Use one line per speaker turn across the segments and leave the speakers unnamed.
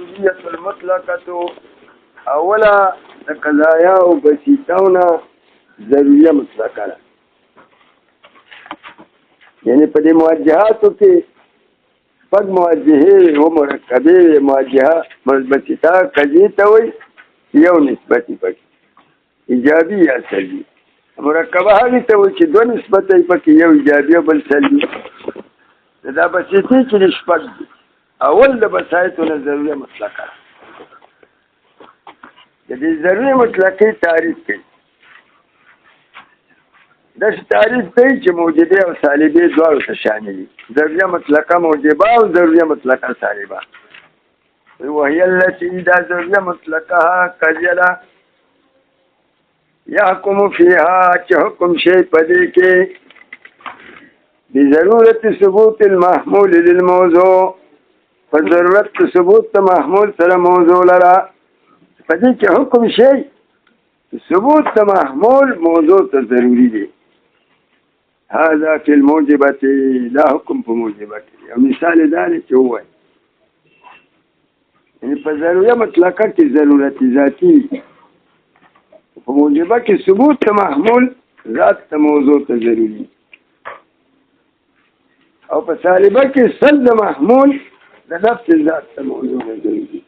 الضرورية المطلقة اولا د قضایا او بسیطاونه ضروریه مطلقه ده. یعنی په دې موجهاتو کې شپږ موجهې او مرکبې موجهه بسیطه قضیې ته وایي یو نسبت پکې ایجابي یا سلبي. مرکبه هغې ته وایي چې دوه نسبت پکې یو ایجابي او بل سلبي. دا بسیطې چې د شپږ دي اول د بسایطو نه ضروریه مطلقه ده. د دې ضروري مطلقې تعریف کوي. داسې تعریف کوي چې موجبه او سالبه دواړو ته شامل دي. ضروریه مطلقه موجبه او ضروریه مطلقه سالبه. وهي التي دا ضروریه مطلقه قضیه يحكم فيها چې حکم شي په دې کې بضرورت ثبوت المحمول للموضوع فضرورت ثبوت محمول سره موضوع لرا په دې کې حکم شي ثبوت محمول موضوع ته ضروری دی. هذا في الموجبة لا حكم په موجبه کې. او مثال دا دی چې وایي یعنی په ضروریه مطلقه کې ضرورت ذاتي په موجبه کې ثبوت محمول ذات ته موضوع ته ضروری او په سالبه کې سلب محمول د نفس ذات ته موضوع ته ضروری.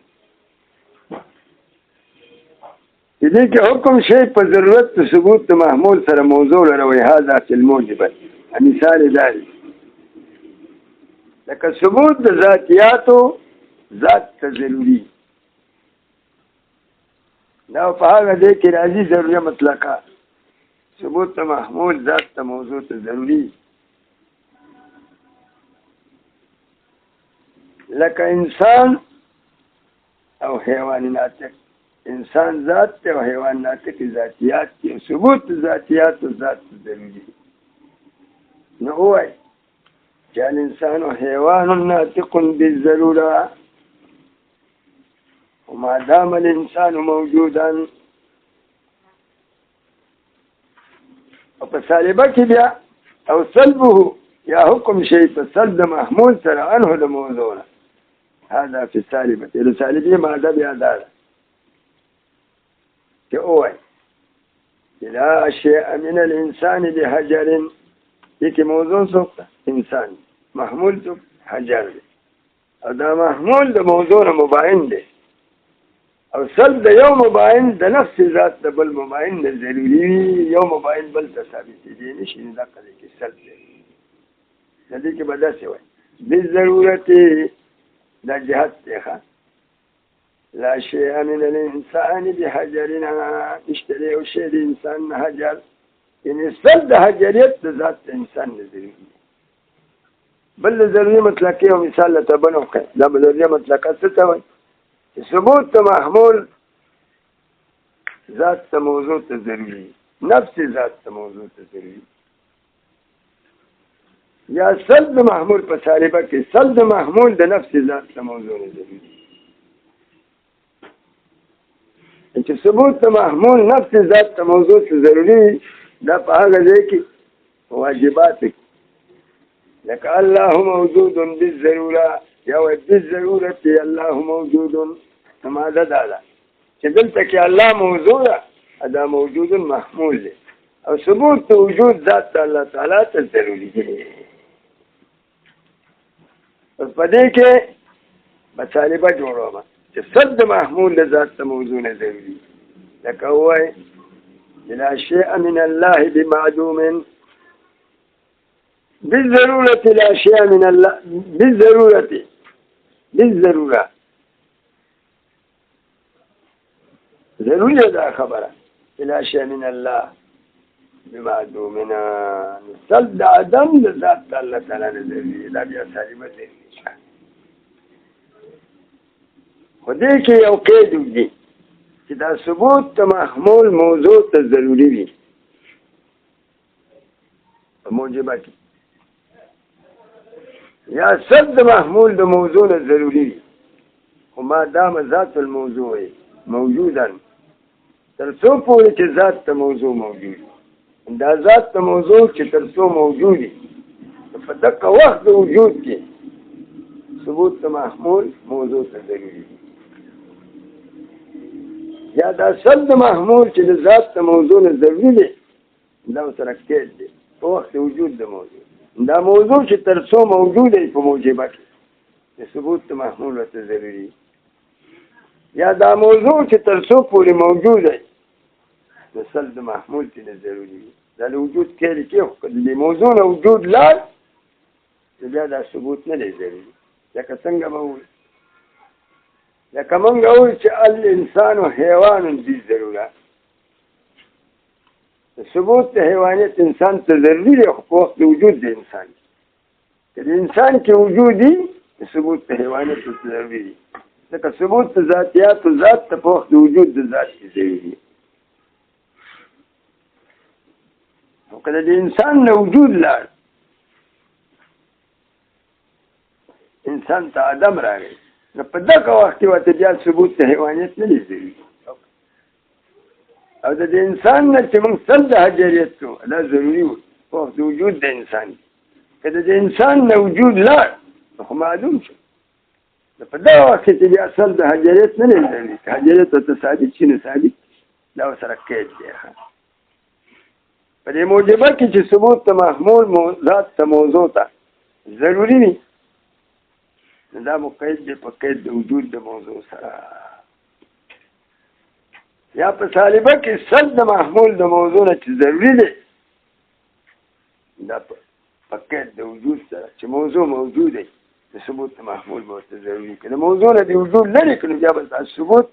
دې کې حکم شي په ضرورت ثبوت محمول سره موضوع لري. هذا في الموجبه مثال ذلك لکه ثبوت د ذاتياتو ذات ته ضروري. دا په هغه ځای کې راځي ضروریه مطلقه ثبوت محمول ذات ته موضوع ته ضروري. لکه انسان او حیوان ناطق. انسان ذات ته او حیوان ناطق ذاتیات کې ثبوت ذاتیات او ذات ضروري. نو وایي چې الانسان حیوان ناطق بالضروره وما دام الانسان موجودا. او په سالبه کې بیا او سلبه یا حکم شي په سلب محمول سره عنه د موضوع. هذا في السالبه. السالبه ماده بیا ده چې اوه لا شيء من الانسان بحجر. دې موضوع څه انسان محمول څه حجر دی او دا محمول د موضوع نه مباین دی او سلب د یو مباین د نفس ذات د بل مباین نه ضروري. یو مباین بل ته ثابت دي نشي نه دغه کې سلب دی. د دې کې به داسې وایي بالضرورت دا جهت دی ښه لا شيء من الانسان بحجرنا اشتري او شيء الانسان حجر. یعنی سلب حجریت د ذات انسان نه ضروري. بل ضروري مطلقه او مثال ته بنو کړه. دا ضروري مطلقه څه ته وایي؟ ثبوت محمول ذات ته موضوع ته ضروري نفس ذات ته موضوع ته ضروري. یا سلب محمول په سالبه کې سلب محمول د نفس ذات ته موضوع نه ضروري. چې ثبوت محمول نفس ذات ته موضوع ته ضروري دا په هغه ځای کې واجبات لکه الله موجود بالضروره یا بالضروره الله موجود. ماذا دا چې دلته کې الله موجود دا موجود محمول دی او ثبوت وجود ذات الله تعالی ته ضروري دی. په دې کې مطالبه جوړوم چې صد محمول ذات ته موضوع نه ضروري. لکه وایي لا شيء من الله بمعدوم بالضرورة. لا شيء من الله بالضرورة ضروري دا خبره لا شيء من الله بمعدومنا صد عدم ذات الله تعالى ضروري. دا بیا سالمه دی. خو دې کې یو قید دی چې دا ثبوت محمول موضوع ته ضروري وي په موجبه کې یا سلب محمول د موضوع نه ضروري وي خو ما دام ذات الموضوع موجودا تر څو پورې چې ذات ته موضوع موجود دا ذات ته موضوع چې تر څو موجود په دغه وخت د وجود کې ثبوت محمول موضوع ته ضروري. یا د اصل د محمول چې د ذات د موضوع نه ضروري دی دا ورسره قید دی په وخت وجود د موضوع دا موضوع چې تر څو موجود دی په موجبه کې د ثبوت د محمول ورته ضروري یا دا موضوع چې تر څو پورې موجود دی د اصل د محمول چې نه ضروري دا د وجود قید کې خو که د موضوع نه وجود لاړ بیا دا ثبوت نه دی ضروري لکه څنګه به ووایو لکه موږ وایو چې الانسان حیوان ذی ضرورت ثبوت د حیوانیت انسان ته ضروري دی خو په وخت د وجود د انسان که د انسان کې وجود وي ثبوت د حیوانیت ته ضروري دی لکه ثبوت د ذاتیاتو ذات ته په وخت د وجود د ذات کې ضروري دی او که د انسان نه وجود لاړ انسان ته عدم راغی نو په دغه وخت کې ورته بیا ثبوت د حیوانیت نه دی ضروري او د انسان نه چې موږ سل د حجریت کوو دا ضروري و په وخت د وجود د انسان که د انسان نه وجود لاړ نو خو معلوم شو نو په دغه وخت کې چې بیا سل د حجریت نه دی ضروري که حجریت ورته ثابت شي نو ثابت دا ورسره قید دی په دې موجبه کې چې ثبوت د محمول ذات ته موضوع ته ضروري وي دا مقید دی په قید د وجود د موضوع سره یا په سالبه کې سل د محمول د موضوع نه چې ضروري دی دا په قید د وجود سره چې موضوع موجود دی د ثبوت د محمول به ورته ضروري که د موضوع نه د وجود لرې کړو بیا به دا ثبوت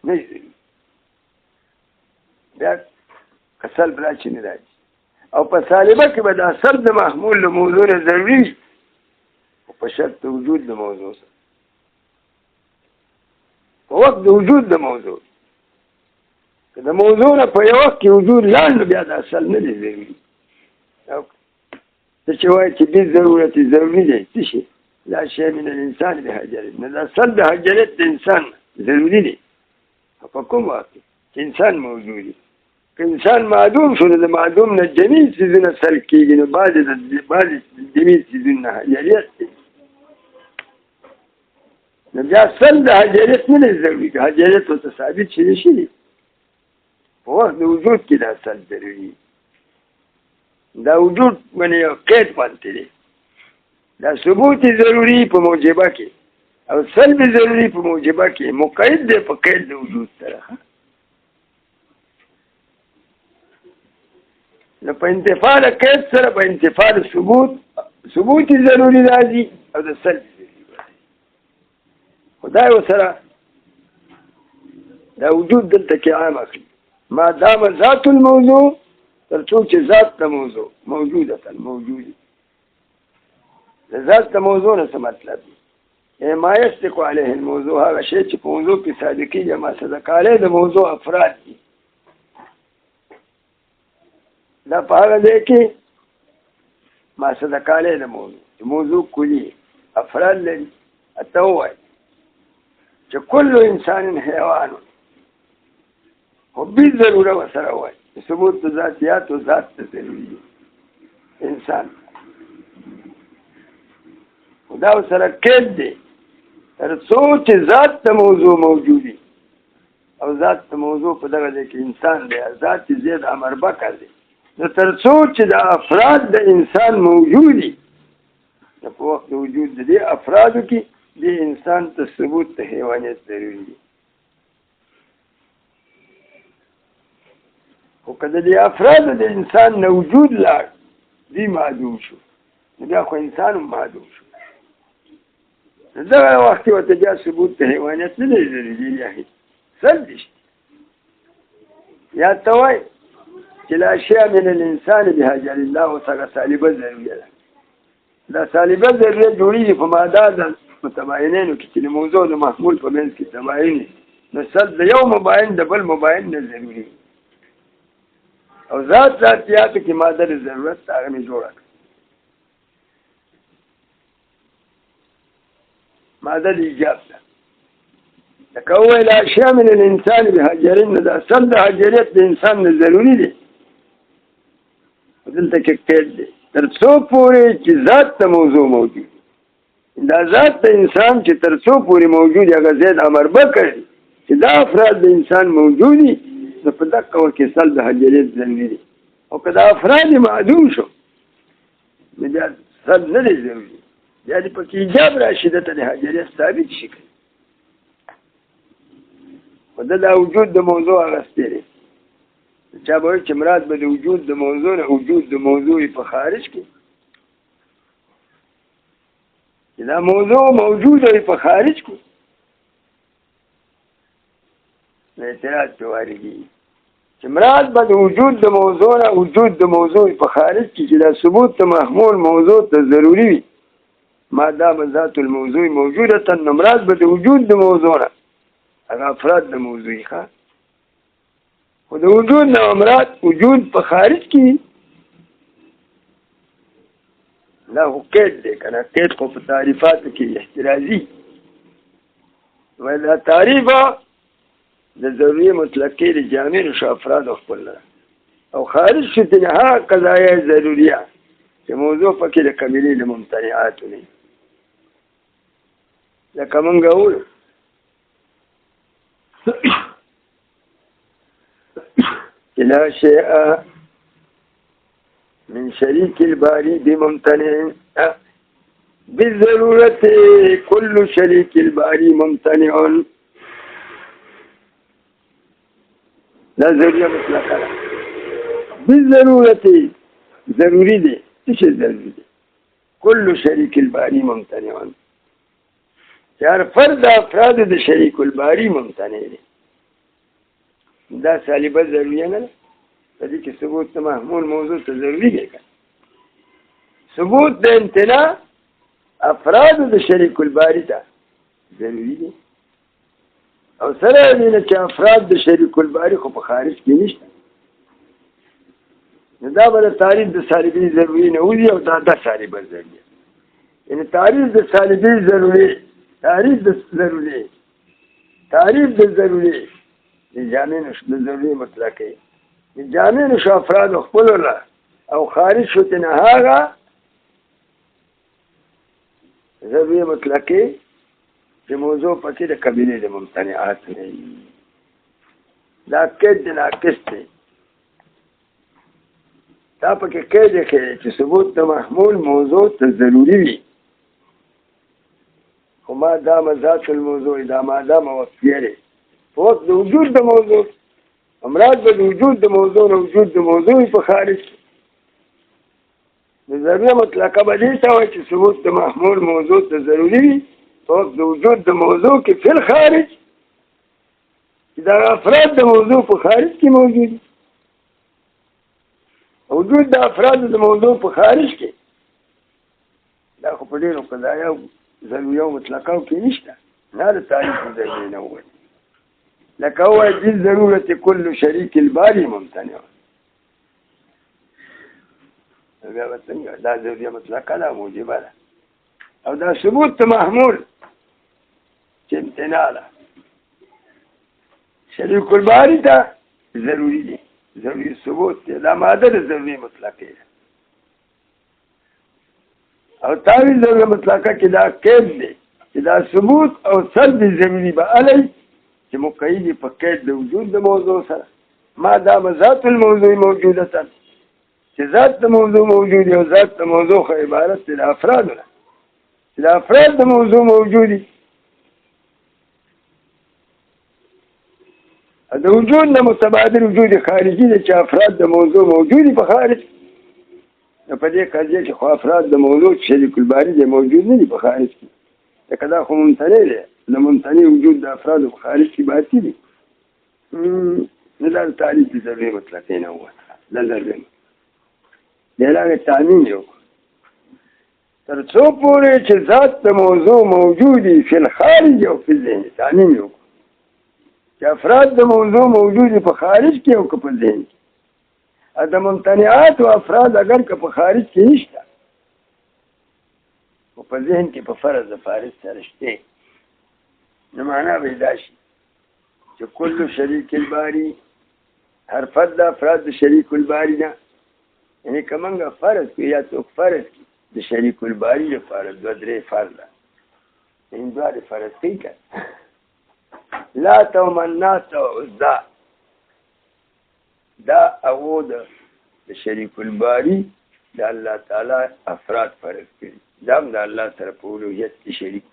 نه ضروري بیا که سلب راشي نه راځي او په سالبه کې به دا سل د محمول د موضوع نه ضروري وي په شرط وجود د موضوع سره په وخت د وجود د موضوع که د موضوع نه په یو وخت کې وجود لاړ نو بیا د اصل نه دی ضروري ته چې وایي چې بې ضرورت ضروري دی څه شي لا شی من الانسان بحجریت نو د اصل د حجریت د انسان ضروري دی په کوم وخت چې انسان موجود دی که انسان معدوم شو نو د معدوم نه جمیع څیزونه سلب کېږي نو بعضې جمیع څیزونه حجریت دی نو بیا سل د حجریت نه دی ضروري که حجریت ورته ثابت شي نشي په وخت د وجود کې دا سل ضروري دا وجود باندې یو قید پاتې دی دا ثبوت ضروري په موجبه کې او سلب ضروري په موجبه کې مقید دی په قید د وجود سره نو په انتفاع د قید سره په انتفاع د ثبوت ضروري راځي او د سلب خدای وسره دا وجود دلته کې عام اخلي ما دام ذات الموضوع تر څو چې ذات د موضوع موجوده موجودي د ذات د موضوع نه څه مطلب دی ما يصدق عليه الموضوع هغه شی چې په موضوع کې صادقي یا ما صدق علیه د موضوع افراد دي دا په هغه ځای کې ما صدق علیه د موضوع کلی افراد لري اته وایي چې کل انسان حیوان خو بې ضروره ورسره وایي ثبوت د ذاتیات و ذات ته ضروري دی انسان خو دا ورسره قید دی تر څو چې ذات د موضوع موجودي او ذات د موضوع په دغه ځای کې انسان دی ذات چې زید امر بکر دی نو تر څو چې د افراد د انسان موجودي په وخت د وجود د دې افرادو کې د انسان ته ثبوت د حیوانیت ضروري دی خو که د دې افرادو د انسان نه وجود لاړ دی معدوم شو نو بیا خو انسان هم معدوم شو دغه وخت کې ورته بیا ثبوت د حیوانیت نه دی ضروري دی سل دی یا ته وایي چې لا شیء من الانسان بحجر الله ورڅخه سالبه ضروري ده دا سالبه ضروري جوړېږي په ماده د متباینینو کې چې د موضوع د محمول په منځ کې تباین نو سل د یو مباین د بل مباین نه ضروري او ذاتیاتو کې ماده د ضرورت هغه مې جوړه کړه ماده د ایجاب ده لکه وویل اشیاء من الانسان بحجرین نو د اصل د حجریت د انسان نه ضروري دی دلته کې قید دی تر څو پورې چې ذات د موضوع موجود دا ذات د انسان چې تر څو پورې موجود هغه زید امر بکړي چې دا افراد د انسان موجود دي نو په دقه وخت کې سلب حجریت ضروري دي او که دا افراد معدوم شو نو بیا سلب نه دی ضروري بیا دې پکې ایجاب راشي دته د حجریت ثابت شي خو دا وجود د موضوع اغستی دی چا به وایي چې مراد به د وجود د موضوع نه وجود د موضوع په خارج کې چې دا موضوع موجود وي په خارج کې اعتراض په واردي چې مراد به د وجود د موضوع نه وجود د موضوع په خارج کې چې دا ثبوت د محمول موضوع ته ضروري وي ما دام ذات الموضوع موجوده نو مراد به د وجود د موضوع نه هغه افراد د موضوعي ښه خو د وجود نه مراد وجود په خارج کې دا خو قید دی که نه قید خو په تعریفاتو کې احترازي وایي دا تعریف د ضروري مطلقې د جامع شو افراد خپل او خارج شو تنها قضایا ضروریه چې موضوع پکې د کمیلې د ممتنعاتو نه لکه مونږ وایو لا شيء من شريك الباري بممتنع بالضرورة كل شريك الباري ممتنع لا ضرورية مطلقة بالضرورة ضروري دي ايش ضروري دي كل شريك الباري ممتنع یار فرد افراد د شریک الباری ممتنع دي دا سالبه ضروری نه ده په دې کې ثبوت محمول موضوع ته ضروری دی ثبوت د امتناع افراد د شریک الباری ته ضروری دي او سره دې چې افراد د شریک الباری خو په خارج کې نشته نو دا به تعریف د سالبه ضروری نه وي او دا سالبه ضروری یعنی تعریف د سالبه ضروری تعریف د ضروری تعریف د ضروری جامع نشو د ضروري مطلقې جامع نشو افراد خپل الله او خارج شو تنه هغه ضروري مطلقې چې موضوع پکې د قبيله د ممتنعات نه دا قید ناقص دی دا پکې قید کې چې ثبوت د محمول موضوع ته ضروری وي خو ما دام ذات الموضوع دا ما دام وقفیه وقت د وجود د موضوع امراض به د وجود د موضوع نه وجود د موضوع په خارج د ضروري مطلقه به دې ته وایي چې ثبوت د محمول موضوع ته ضروري وي وقت د وجود د موضوع کې فی الخارج چې دا افراد د موضوع په خارج کې موجود وجود د افراد د موضوع په خارج کې دا خو په ډېرو قضایاو ضروري او مطلقه کې نشته نه د تعریف ضروري نه وایي لك هو بالضرورة كل شريك الباري ممتنع دا ضرورية مطلقة لا موجبة لا او دا ثبوت محمول امتناع لا شريك الباري دا ضروري دي ضروري ثبوت دا مادة ضروري مطلقة او تاوی ضروري مطلقة كدا قید دي كدا ثبوت او سلب ضروري با علي چې مقیدی په قید د وجود د موضوع سره ما دام ذات الموضوع موجوده چې ذات د موضوع موجود او ذات د موضوع خو عبارت د افراد نه چې د افراد د موضوع موجودي د وجود نه متبادل وجود خارجي دي چې افراد د موضوع موجودي په خارج په دې قضیه کې خو افراد د موضوع شریک الباری دي موجود نه دي په خارج کې لکه دا خو ممتنع دی د ممتنع وجود د افراد په خارج کې باطل دي نه دا تعریف د ضروري مطلقې نه هو دا ضروري دی هغه تعمیم یو تر څو پورې چې ذات د موضوع موجودي فی الخارج او فی الذهن تعمیم یو چې افراد د موضوع موجودي په خارج کې او په ذهن کې د ممتنعات او افراد اگر که په خارج کې نشته او په ذهن کې په فرض د فارض سره شته نو معنا به دا شي چې کل شریک الباری هر فرد د افراد د شریک الباری نه یعنی کومه فرض کې یا څوک فرض کې د شریک الباری لپاره دوه درې فرض ده این دوه فرض کوي د لات او منات او عزا دا هغو د شریک الباري د الله تعالی افراد فرض کړي دا هم د الله سره په الوهیت کې شریک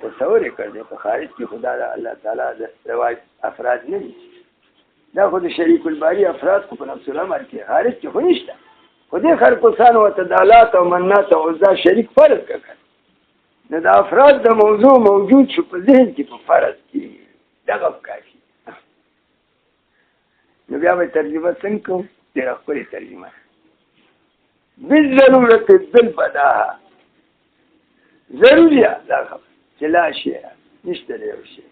تصور یې کړی په خارج کې خدا د الله تعالی د رواج افراد نه دي دا خو د شریک الباري افراد خو په نفس الامر کې خارج کې خو نشته خو دې خلکو څانو ورته د لات او منات او عزا شریک فرض کړه نو د افراد د موضوع موجود شو په ذهن کې په فرض کې دغه کافي نو بیا به ترجمه څنګه کوو ډېره ښکلې ترجمه بالضرورت بالبداهه ضروري دا خبره چې لا شی نشته دی یو شی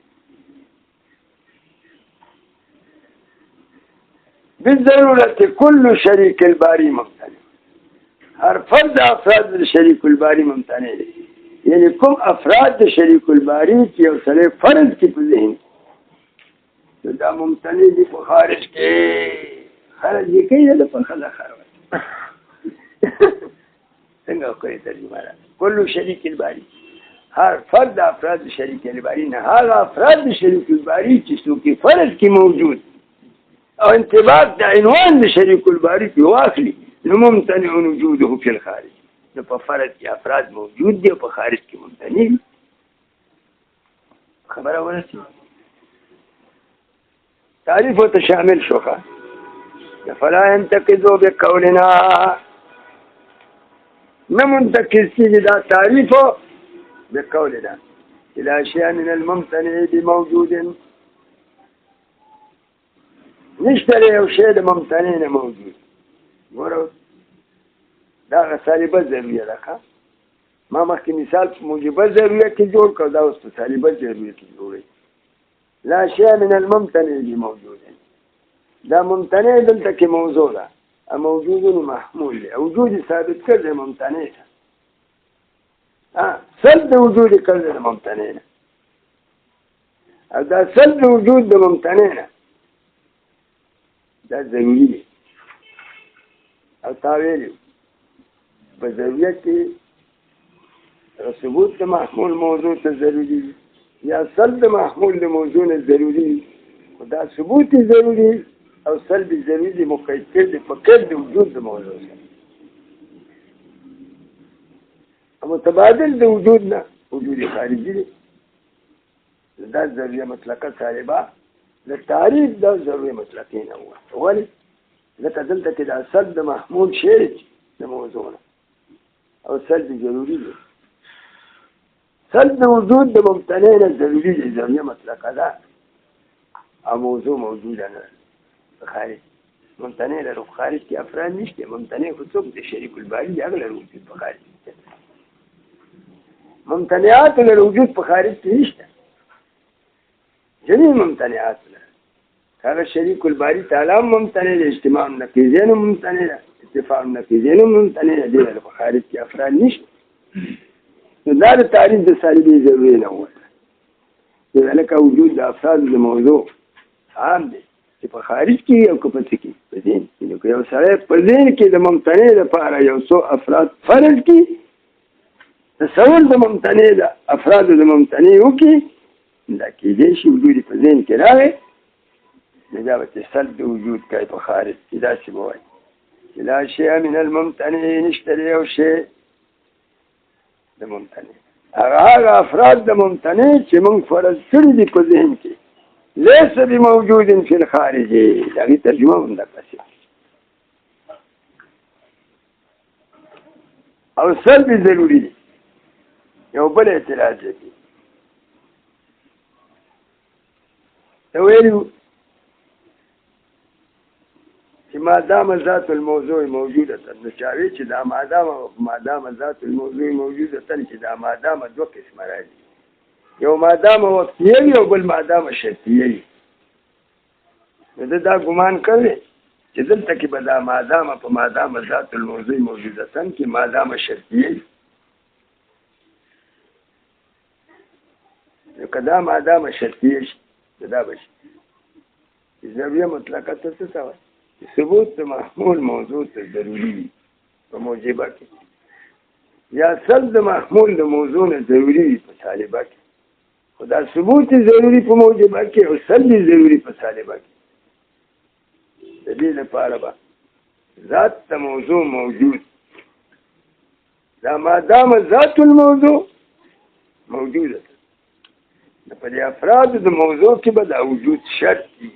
بالضرورت كل شريك الباري ممتنع هر فرد افراد شريك الباري ممتنع دی یعنی کوم افراد شريك الباري چې یو سره فرض کې په ذهن دا ممتنع دي په خارج کې خارج کې یې په خلا خراب څنګه کوي ترجمه را كل شريك الباري هر فرد افراد شريك الباري نه هغه افراد شريك الباري چې څوک فرض کې موجود او انطباق د عنوان د شريك الباري په واخلي نو ممتنع وجوده في الخارج نو په فرض کې افراد موجود دي او په خارج کې ممتنع دي خبره ورسي تعریف ته شامل شوخه فلا ينتقدوا بقولنا نمنتقد سيدي دا تعريف بقولنا إلى شيء من الممتنع بموجود نشتري أو شيء ممتنع موجود ورو دا غسالبه ضرورية لك ما مخي مثال موجبه ضرورية كي جور كو دا غسالبه ضرورية كي جوري لا شيء من الممتنع بموجود دا ممتنع دلته کې موضوع ده موجود محمول له وجود ثابت کړي ممتنع ده سلب وجود کړي ممتنع ده دا سلب وجود د ممتنع ده دا ضروري دی او تاویل په ضرورت کې ثبوت د محمول موضوع ته ضروري دی یا سلب محمول د موضوع نه ضروري دا ثبوت ضروري او سلب ضروري دی مقید کړي په کړ د وجود د موضوع سره متبادل د وجود نه وجود خارجي دی دا ضروري مطلقه طالبه د تعریف د ضروري مطلقه نه هو ولې لکه دلته کې د سلب د محمول شی د موضوع نه او سلب ضروري دی سلب وجود د ممتنع نه ضروري دی ضروري مطلقه ده او موضوع موجوده نه خارج ممتنع له خارج کې افراد نشته ممتنع خو څوک د شریک الباري هغه له وجود په خارج کې ممتنعات له وجود په خارج کې نشته جميع ممتنعات له هغه شریک الباري تعالی ممتنع له اجتماع نقیزین ممتنع له اتفاق نقیزین ممتنع له دې په خارج کې افراد نشته نو دا د تعریف د سالبي ضروري نه وه لکه وجود د افراد د موضوع عام دی چې په خارج کې او په پټ کې په ذهن کې نو یو سره په ذهن کې د ممتنع لپاره یو څو افراد فرض کی تصور د ممتنع د افراد د ممتنع وکي دا کې دې شی وجود په ذهن کې راغی دا به سلب وجود کوي په خارج کې دا څه وایي لا شيء من الممتنع نشتري او شيء د ممتنع هغه افراد د ممتنع چې موږ فرض کړی دي په ذهن کې ليس بموجود في الخارج هذه ترجمه من دقه او سلب ضروري دي یو بل اعتراض دي ویلو چې ما دام ذات الموضوع موجوده نشاوي چې دا ما دام ذات الموضوع موجوده چې دا ما دام دوه قسم راځي یو مادام وقتیه او بل مادام شرطیه دا ګمان کوي چې دلته کې به دا مادام په مادام ذات الموضوع موجودتن کې مادام شرطیه کدا مادام شرطیه دا بشي ضروري مطلقه څه څه ثبوت محمول موضوع ته ضروري په موجبه کې یا سلب محمول د موضوع نه ضروري په طالبه کې خدا ثبوت ضروري په موجبه کې او سلب ضروري په سالبه کې. د دې لپاره به ذات ته موضوع موجود دا مادام ذات الموضوع موجوده ده په دې افراد د موضوع کې به دا وجود شرط دي.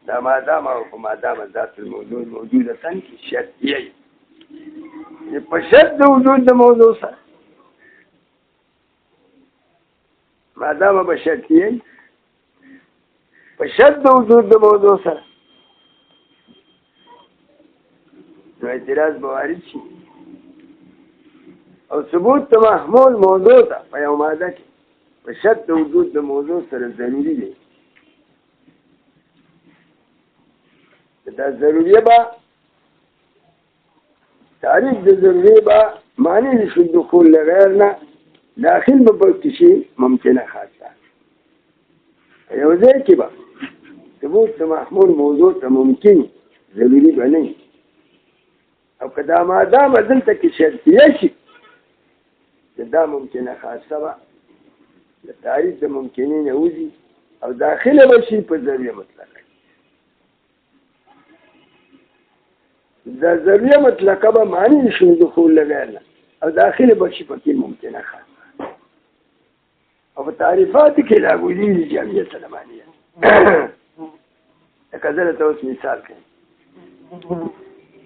دا مادام او په مادام ذات الموضوع موجوده څنګه کې شرط دی په شرط د وجود د موضوع سره مادام به شرط دی په شرط د وجود د موضوع سره نو اعتراض به وارد شي او ثبوت د محمول موضوع ته په یو ماده کې په شرط د وجود د موضوع سره ضروري دی. دا ضروریه به تعریف د ضروریه به معنی نشو دخول لغیر نه داخل به پکې شي ممکنه خاصه یو ځای کې به ثبوت د محمول موضوع ته ممکن ضروري به نه او که دا مادام دلته کې شرطیه شي دا ممکنه خاصه به د تعریف د ممکنې نه وځي او داخله به شي په ضروریه مطلقه. دا ضروریه مطلقه به معنی نشو دخول لغیر نه او داخله به شي پکې ممکنه خاصه او په تعریفات کې لا وجود جمعیت سلمانیه. لکه زه درته اوس مثال کوم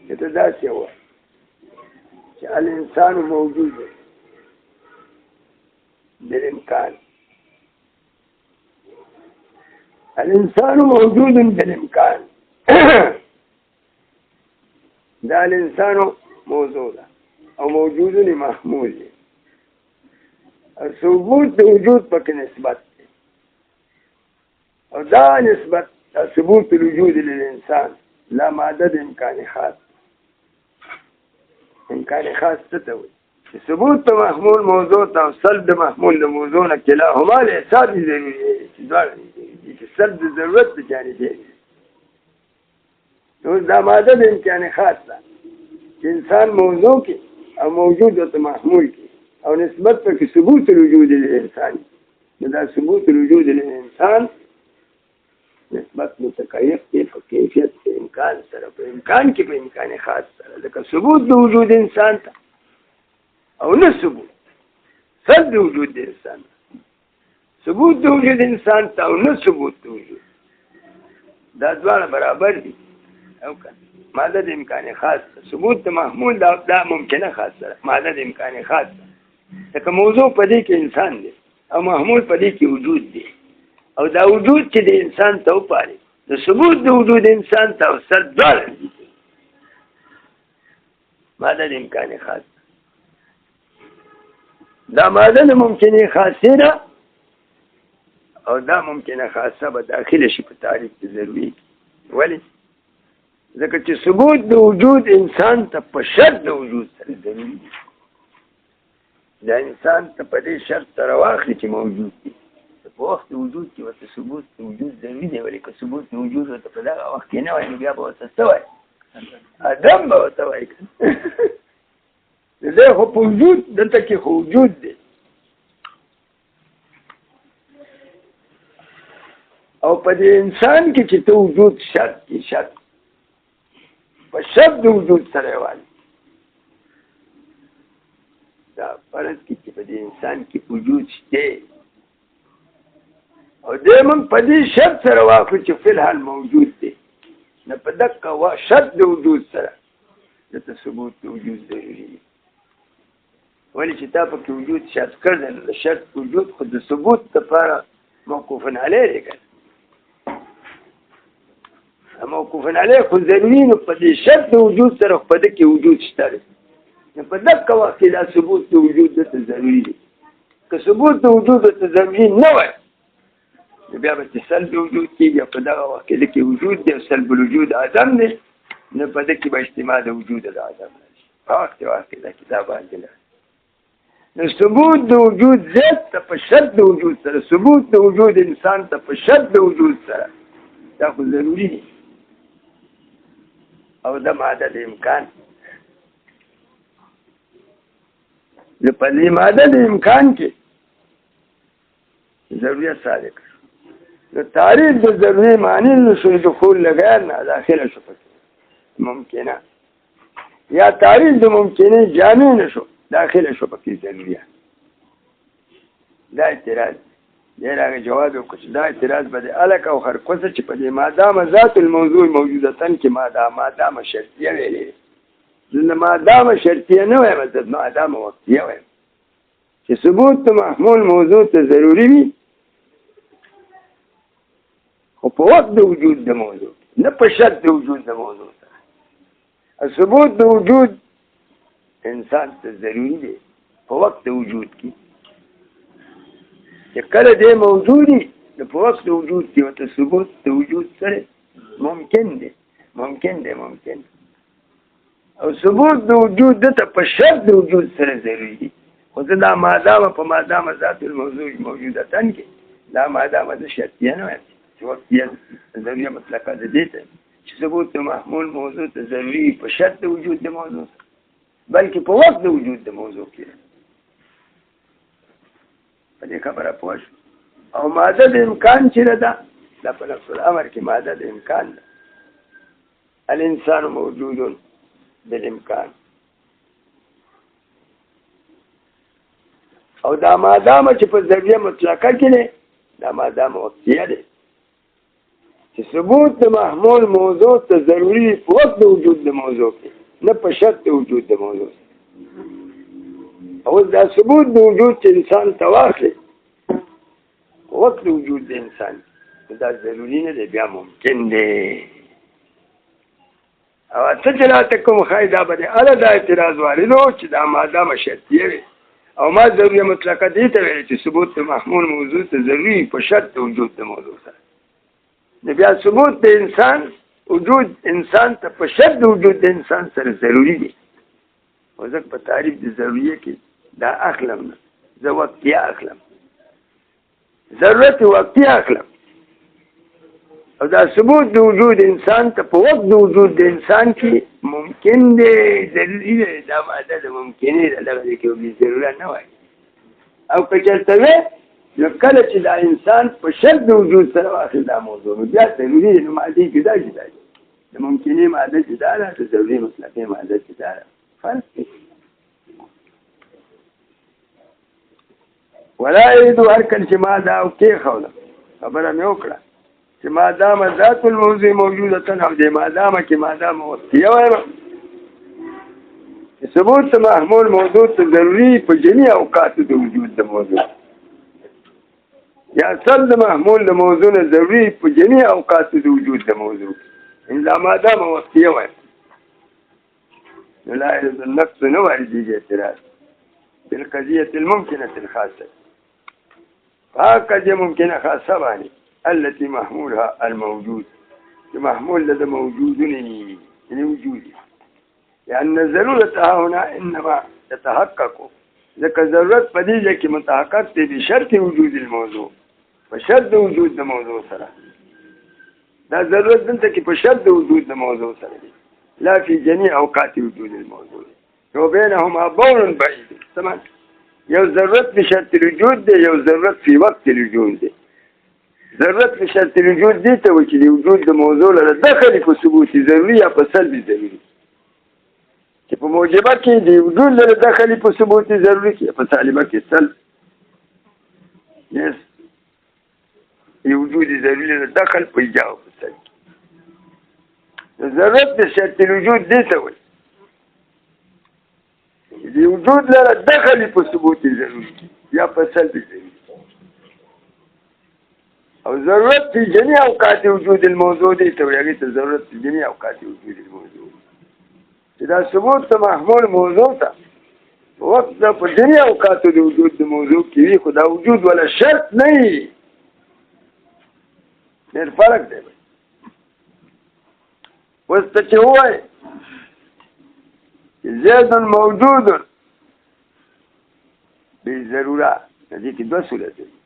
چې ته داسې ووایې چې الانسان موجود دی بالامکان الانسان موجود بالامکان دا الانسان موضوع ده او موجود محمول دی ثبوت د وجود پکې نسبت دی او دا نسبت ثبوت الوجود للانسان لا ماده د امکان خاص امکان خاص څه ته وایي ثبوت د محمول موضوع ته او سلب د محمول د موضوع نه کلاهما الاحساس ضروري دی چې دواړه دي سلب د ضرورت په جانب دی نو دا ماده د امکان خاص ده چې انسان موضوع کې او موجود او محمول کې او نسبت په ثبوت الوجود للانسان دا ثبوت الوجود للانسان نسبت متکیف کې په کیفیت په امکان سره په امکان کې په امکان خاص سره لکه ثبوت د وجود انسان ته او نه ثبوت سلب د وجود انسان ثبوت د وجود انسان ته او نه ثبوت د وجود دا دواړه برابر دي او که ماده د امکان خاص ثبوت د محمول دا ممکنه خاص سره ماده د امکان خاص لکه موضوع په دې کې انسان دی او محمول په دې کې وجود دی او دا وجود چې د انسان ته وپاري د ثبوت د وجود انسان ته او سر دواړه دي ماده د امکان خاص دا ماده د ممکنه خاصه ده او دا ممکنه خاصه به داخله شي په تعریف کې ضروري ولی ځکه چې ثبوت د وجود انسان ته په شرط د وجود سره ضروري دی دا انسان ته په دې شرط سره واخلي چې موجود دی په وخت د وجود کې ورته ثبوت د وجود ضروري دی ولې که ثبوت د وجود ورته په دغه وخت کې نه وای نو بیا به ورته څه وایي ادم به ورته وایي زه خو په وجود دلته کې خو وجود دی او په دې انسان کې چې ته وجود شرط کې شرط په شرط د وجود سره وایي دا فرض کې چې په دې انسان کې وجود شته او دې موږ په دې شرط سره واخلو چې فی الحال موجود دی نه په دقه شرط د وجود سره د ثبوت د وجود ضروري دی ولې چې تا پکې وجود شرط کړل نو د شرط وجود خو د ثبوت لپاره موقوف علیه دی که موقوف علیه خو ضروري نو په دې شرط د وجود سره خو په ده کې وجود شته دی نو په دقه وخت کې دا ثبوت د وجود دته ضروري دی که ثبوت د وجود دته ضروري نه وای نو بیا به چې سلب وجود کېږي په دغه وخت کې ده کې وجود دی او سلب الوجود عدم دی نو په ده کې به اجتماع د وجود د عدم راشي په وخت کې دا کتاب باندې نو ثبوت د وجود ذات ته په شرط د وجود سره ثبوت د وجود انسان ته په شرط د وجود سره دا خو ضروري دی او دا ماده د امکان په دې ماده د امکان کې ضروریت صادق نو تعریف د ضروري معنی نشو دخول لغیر نه داخله شو پکې ممکنه یا تعریف د ممکنه جامع نشو داخله شو پکې ضروریه دا اعتراض دی راغی جواب وکړه دا اعتراض به الک او هر کوڅه چې په دې مادام ذات الموضوع موجودتن کې مادام شرطیه ویلې نو مادام شرطیه نه وایم د مادام وقتیه وایم چې ثبوت محمول موضوع ته ضروری وي خو په وخت د وجود د موضوع نه په شرط د وجود د موضوع سره ثبوت د وجود انسان ته ضروری دی په وخت د وجود کې چې کله دې موجودي نو په وخت د وجود کې ورته ثبوت د وجود سره ممکن دی او ثبوت د وجود دته په شرط د وجود سره ضروری دی خو دا مادام په مادام ذات الموضوع موجودتن کې دا مادام د شرطیه نه وایم چې وقتیه ضروریه مطلقه ده دې ته چې ثبوت محمول موضوع ته ضروري په شرط د وجود د موضوع بلکې په وخت د وجود د موضوع کې په دې خبره پوه شو او ماده د امکان چې ده دا په نفس الامر کې ماده د امکان ده الانسان موجود بالامکان او دا مادام چې په ضروریه مطلقه کې ده دا مادام وقتیه ده چې ثبوت د محمول موضوع ته ضروري په وخت د وجود د موضوع کې نه په شرط د وجود د موضوع او دا ثبوت د وجود چې انسان ته واخلي وخت د وجود د انسان دا ضروري نه دی بیا ممکن دی او څه چې راته کوم ښایي دا به د اله دا اعتراض وارد و چې دا مادام شرطیه وي او ما ضروري مطلقه دې ته ویل چې ثبوت د محمول موضوع ته ضروري په شرط د وجود د موضوع سره نو بیا ثبوت د انسان وجود انسان ته په شرط د وجود د انسان سره ضروري دی او ځکه په تعریف د ضروریه کې دا اخلم نه زه وقتیه اخلم ضرورت وقتیه اخلم او دا ثبوت د وجود انسان ته په وخت د وجود د انسان کې ممکن دی ضروري دی دا ماده د ممکنې ده دغه دی کې بې ضروره نه وایي او که چېرته وی نو کله چې دا انسان په شرط د وجود سره واخل دا موضوع نو بیا ضروري دی نو مادې جدا جدا دي د ممکنې ماده جدا ده د ضروري مطلقې ماده جدا ده فرق دی ولا یریدو هر کله چې ما دا کېښوده خبره مې وکړه چې مادام ذات الموضوع موجودتن او دې مادامه کې مادام وقتیه وایم ثبوت محمول موضوع ته ضروري په جميع اوقاتو د وجود د موضوع یا اصل د محمول د موضوع نه ضروري په جميع اوقاتو د وجود د موضوع ان دا مادام وقتیه وایم لا يرد النفس نه واردېږي اعتراض بالقضیة الممکنة الخاصة قضیه ممکنه خاصه باندې التي محمولها الموجود محمول لدى موجودني يعني وجودي لأن ضرورتها هنا إنما تتحقق لك ضرورت بديجة كي متحقق بشرط وجود الموضوع بشرط وجود الموضوع سرا لا ضرورت انت كي بشرط وجود الموضوع سرا لا في جميع أوقات وجود الموضوع وبينهما بون بعيد تمام يو ضرورت بشرط الوجود ده يو ضرورت في وقت الوجود ده ضرورت بشرط الوجود دي ته وي چې د وجود د موضوع له دخل په ثبوت ضروري یا په سلب ضروري چې په موجبه کې د وجود له دخل په ثبوت ضروري کې په سالبه کې سلب یس د وجود ضروري له دخل په ایجاب په سلب ضرورت بشرط الوجود دي ته وي د وجود له دخل په ثبوت ضروري یا په سلب ضروري او ضرورت في جميع اوقات وجود الموضوع دي تويغيت ضرورت في جميع اوقات وجود الموضوع اذا ثبوت محمول موضوع تا وقت ده في جميع اوقات وجود الموضوع كي خدا وجود ولا شرط نہیں الفرق ده واستچوي زيد موجود بضروره دي کې دوه صورت دي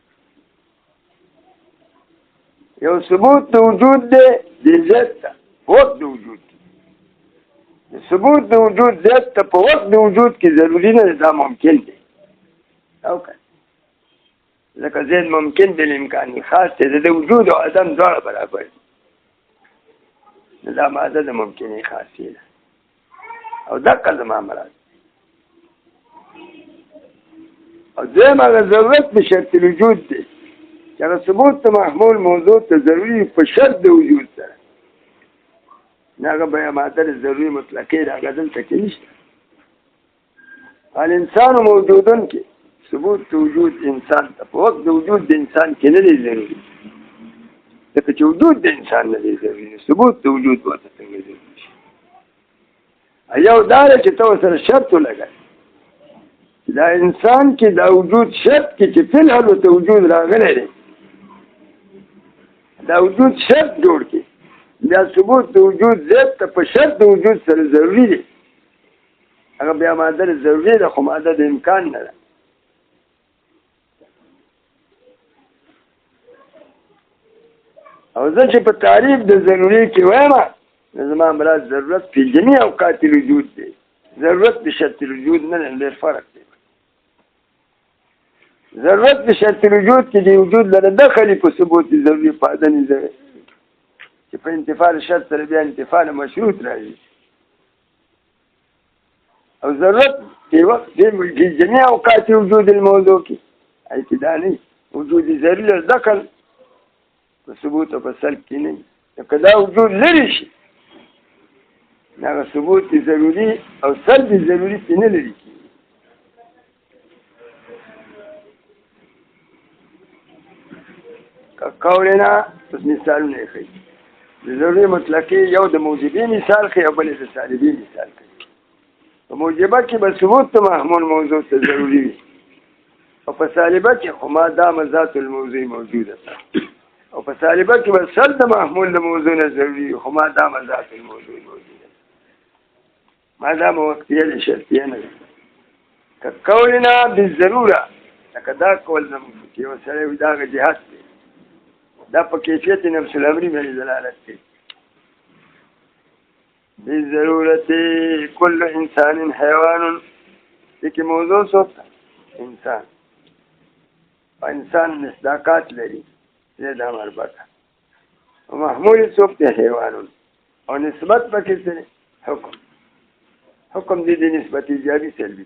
یو ثبوت د وجود دی د ذات ته وقت د وجود ثبوت د وجود ذات ته په وقت د وجود کې ضروري نه دا ممکن دی او که ځکه زید ممکن بالامکان خاص دی د وجود او عدم دواړه برابر دا ماده د ممکنې خاصې ده او دقه زما مراد او دویم هغه ضرورت به شرط الوجود دی چې هغه ثبوت د محمول موضوع ته ضروري په شرط د وجود سره نه هغه بیا ماده د ضروري مطلقې ده هغه دلته کې نشته الانسان موجودن کې ثبوت د وجود انسان ته په وخت د وجود د انسان کې نه دی ضروري ځکه چې وجود د انسان نه دی ضروري ثبوت د وجود ورته څنګه ضروري شي یو دا دی چې ته ورسره شرط ولګوې دا انسان کې دا وجود شرط کې چې فی الحال ورته وجود راغلی دی دا وجود شرط جوړ کړي بیا ثبوت د وجود ضد ته په شرط د وجود سره ضروري دی هغه بیا ماده ضروري ده خو ماده د امکان نه ده او زه چې په تعریف د ضروري کې وایم زما مراد ضرورت په جميع اوقات الوجود دی ضرورت د شرط الوجود نه ډېر فرق دی ضرورت د شرط الوجود کې د وجود لره دخل په ثبوت ضروري په عدم ضروري چې په انتفاع شرط سره بیا انتفاع مشروط راځي او ضرورت په وخت د جميع اوقات وجود الموضوع کې اعتداء نه وجود ضروري له دخل په ثبوت او په سلب کې نه که دا وجود لري شي هغه ثبوت ضروري او سلب ضروري کې نه لري قولنا پس مثالونه یې ښیي د ضروري مطلقې یو د موجبي مثال ښیي او بل د سالبي مثال ښیي په موجبه کې به ثبوت د محمول موضوع ته ضروري وي او په سالبه کې خو ما دام ذات الموضوع موجوده ده او په سالبه کې به سلب د محمول د موضوع نه ضروري وي خو ما دام ذات الموضوع موجوده ما دام وقتیه د شرطیه نه ده که قولنا بالضروره لکه دا قول زموږ کې یو سړی وي د هغه جهت دی دا په کیفیت نفس الامری باندې دلالت کوي بالضرورت كل انسان حیوان دغه موضوع څه انسان انسان مصداقات لري زید امر بکا او محمول څه حیوان او نسبت پکې څه حکم دې نسبت ایجابي سلبي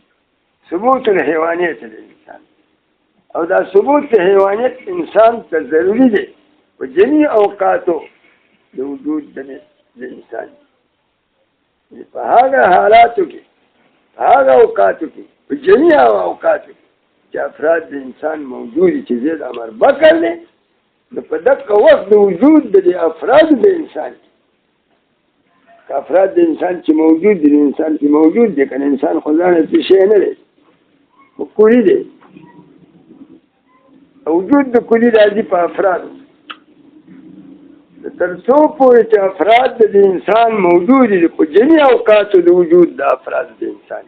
ثبوت الحيوانیت للانسان او دا ثبوت حیوانیت انسان ته ضروری دی په جميع اوقاتو د وجود د انسان په هغه حالاتو کې هغه اوقاتو کې په جميع اوقاتو چې افراد د انسان موجودي چې زید امر بکر دی نو په دغه وخت د وجود د افراد د انسان افراد د انسان چې موجود دي انسان چې موجود دي کنه انسان خو ځان ته شي نه دی کلی دی وجود د کلی راځي په افراد تر څو پورې چې افراد د انسان موجود دي په جميع اوقاتو د وجود د افراد د انسان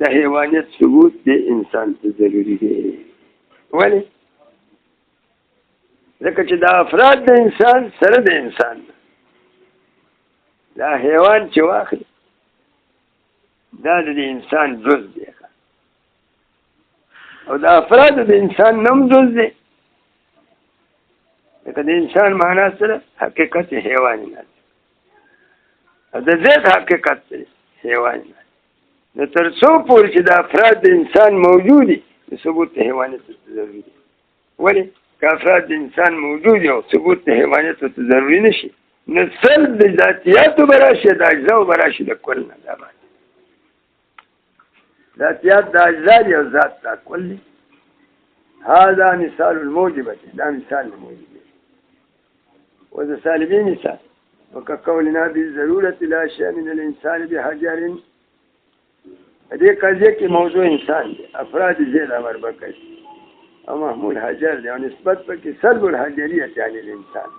د حیوانیت ثبوت د انسان ته ضروری دی ولې ځکه چې د افراد د انسان سره د انسان دا حیوان چې واخلي دا د انسان جز دی او د افراد د انسان نم جز دی لکه د انسان معنا سره حقیقت حیواني نه او د ذات حقیقت سره حیواني نه نو تر څو پورې چې د افراد د انسان موجودي ثبوت حیوانیت ضروري دی ولې که افراد د انسان موجودي او ثبوت حیوانیت ضروري نشي نو سلب د ذاتیاتو براشي د اجزاو براشي د کل نه دا باندې ذاتیات د اجزا او ذات د کل هذا مثال الموجبه دا مثال الموجبه وذا سالبي مثال وكقولنا بالضرورة لا شيء من الإنسان بحجر هذه قضية کې موضوع انسان دی افراد زید امر بکر او محمول حجر دی او نسبت پکې سلب الحجریت یعنی الانسان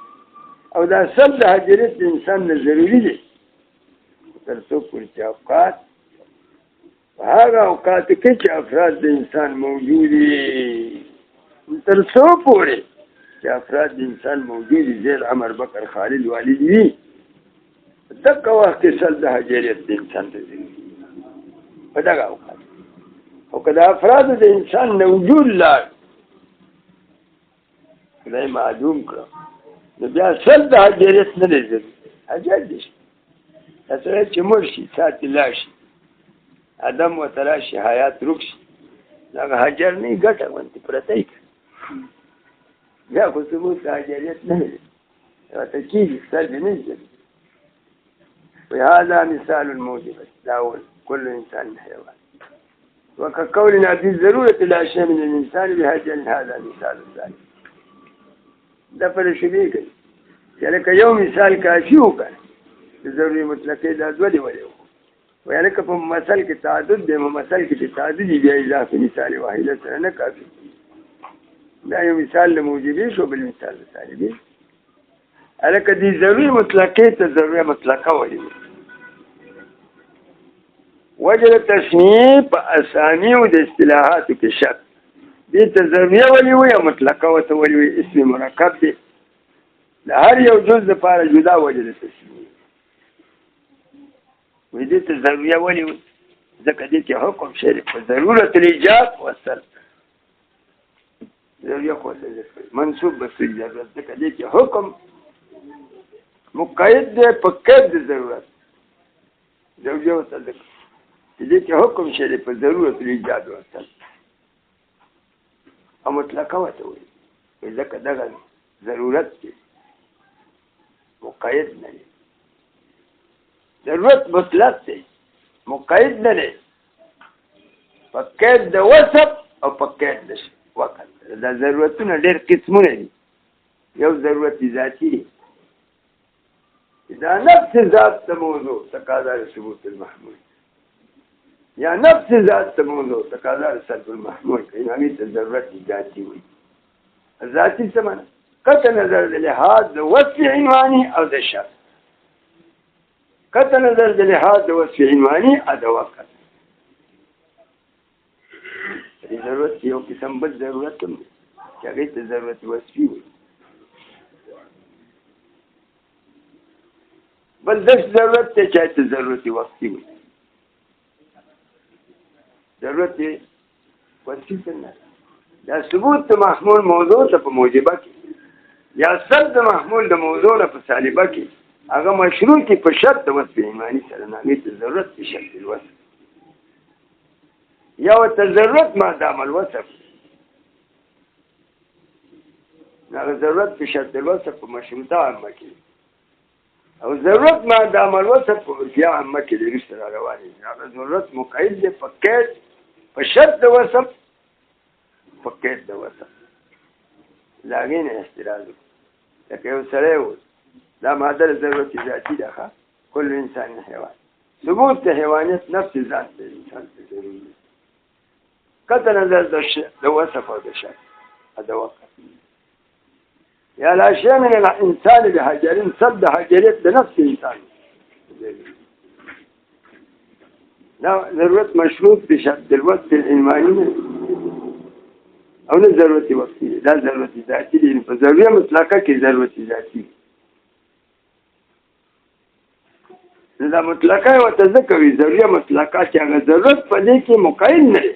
او دا سلب د حجریت د انسان نه ضروري دی تر څو پورې چې اوقات هغه اوقات کې چې افراد د انسان موجود دي تر څو پورې چې افراد د انسان موجود دي زید عمر بکر خالد والد وي دغه وخت کې سلب د حجریت د انسان ته ضروري په دغه اوقات او که د افرادو د انسان نه وجود لاړ خدای معلوم کړه نو بیا سل د حجریت نه دی ضروري حجر دی دا سړی چې مړ شي سات یې لاړ شي ادم ورته راشي حیات روک شي دغه حجر نه یې ګټه غوندې پرته یي بیا خو ثبوت د حجریت نه دی ورته کېږي سل یې نه دی وهذا مثال الموجبة داول كل إنسان حيوان وكقولنا بالضرورة لا شيء من الإنسان بهجر هذا مثال ذلك ده پر شبيه کوي چې لکه یو مثال کافي وکړ ضروري مطلقې دا دولی ولې وایي لکه په مثل کې تعدد دی مثل کې تعدد بیا اضافه مثال واحده سره نه کافي دا یو مثال د موجبي شو بل مثال د سالبي لکه دې ضروري مطلقې ته ضروري مطلقه ولې وجه تصنیف په اسامي او د اصطلاحاتو کې شک دې ته ضروري ولې وي مطلقه ورته ولې وي اسم مرکب دی د هر یو جز لپاره جدا وجه د تصنیف وي دې ته ضروري ولې وي ځکه دې کې حکم شریف په ضرورت الايجاب والسلب ضروري خو منصوب به ضرورت ځکه دې کې حکم مقید دی په قید د ضرورت ضروري والسلب دې کې حکم شریف په ضرورت الايجاب والسلب او مطلقه ورته وایي ځکه دغه ضرورت کې مقید نه دی ضرورت مطلق دی مقید نه دی په قید د وصف او په قید د وقت دا ضرورتونه ډېر قسمونه دي یو ضرورت ذاتي دی دا نفس ذات د موضوع تقاضا ثبوت المحمول یا نفس ذات موضوع تقاضا سلب المحمول کہیں ہمیں ضرورت ذاتی ہوئی ذاتی سے مانا قطع نظر لحاظ وصف عنوانی او د شرط قطع نظر لحاظ وصف عنوانی او د وقت ضرورت یو قسم بل ضرورت هم چې هغې ته ضرورت وصفي وي بل داسې ضرورت دی چې هغې ته ضرورت وقتي وي ضرورت وصفي څنګه دا ثبوت محمول موضوع ته په موجبه کې یا سلب محمول د موضوع نه په سالبه کې هغه مشروع کې په شرط د وصف ایمانی سره نه هغې ته ضرورت په شرط الوصف یا ورته ضرورت ما دام الوصف هغه ضرورت په شرط الوصف په مشروطه عامه کې او ضرورت ما دام الوصف په عرفیه عامه کې د وروسته را روانې هغه ضرورت مقید دی په قید په شرط د وصف په قید د وصف د هغې نه احتراز لکه یو سړی و دا ماده د ضرورت ذاتي ده ښه کل انسان حیوان ثبوت د حیوانیت نفس ذات د انسان ته ضروري دی قطع نظر د وصف او د شرط او د وقت یا لا شيء من الانسان بحجر سد حجریت د نفس انسان لا ضرورت مشروط بشرط الوصف العنواني او نه ضرورت وقتي لا ضرورت ذاتي دي په ضروري مطلقه کې ضرورت ذاتي دا مطلقه او تذکوي ضروري مطلقه چې هغه ضرورت په دې کې مقید نه دی